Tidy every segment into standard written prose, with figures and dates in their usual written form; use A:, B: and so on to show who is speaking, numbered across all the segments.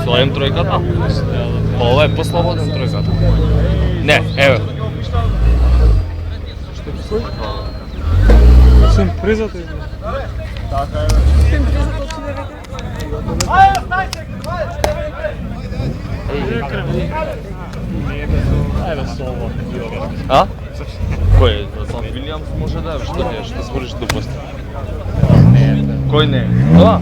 A: Слоем тројката? Па ова е послободен тројката. Не, еве.
B: Сим призата.
C: Така е.
D: Сим призата од сиде веќе.
C: Ајде, стајте!
A: А? Кој е? Сам Вилијамс може да е, што ти е, што збориш глупости? Кој не е? Да?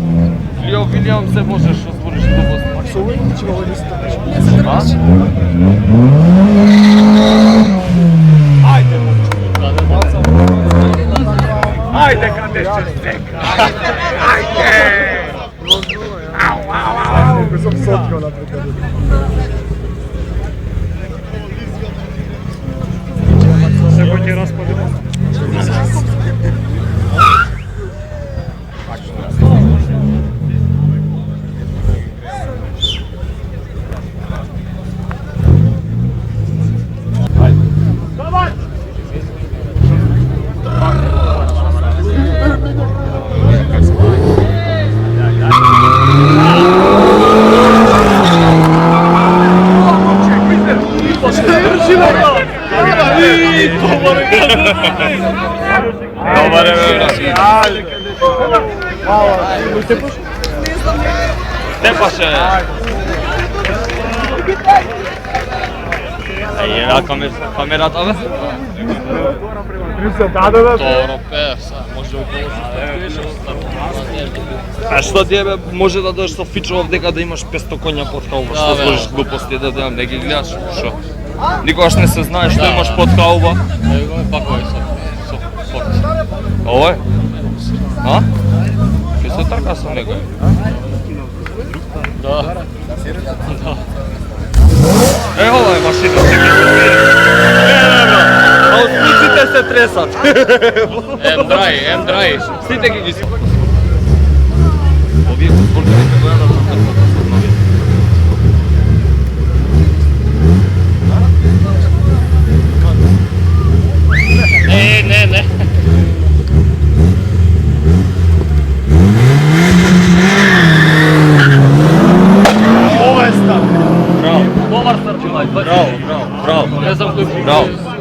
A: Лио Вилијамс е може што збориш глупости?
B: Со овој ќе го листа.
A: А?
B: Ајде.
C: Ајде, каде ще стека? Ајде! Ау, ау, ау!
B: Кој сум соткал напред. Секој ќе распадува.
A: Добар е, Тепаше. Еја камерата, бе? Добро, песа, може около. А што ти е, бе, може да дојдеш со фичов дека да имаш 500 конја под халба, што збориш глупости да дадам, не ги гледаш, шо? Никогаш не се знаеш што имаш под халба.
E: Ево е пак овој со фот.
A: Овој? А? Ке се трка со некој?
E: Да.
A: Е, ова е машина, се ги подвири. А ослиците се тресат.
E: М-драй.
A: Сите ги си. Овие спортовите која да тркат со нови.
E: Не.
A: Ова е стар. Браво.
E: Добар старчина.
A: Браво.
E: Не знам кој.
A: Браво.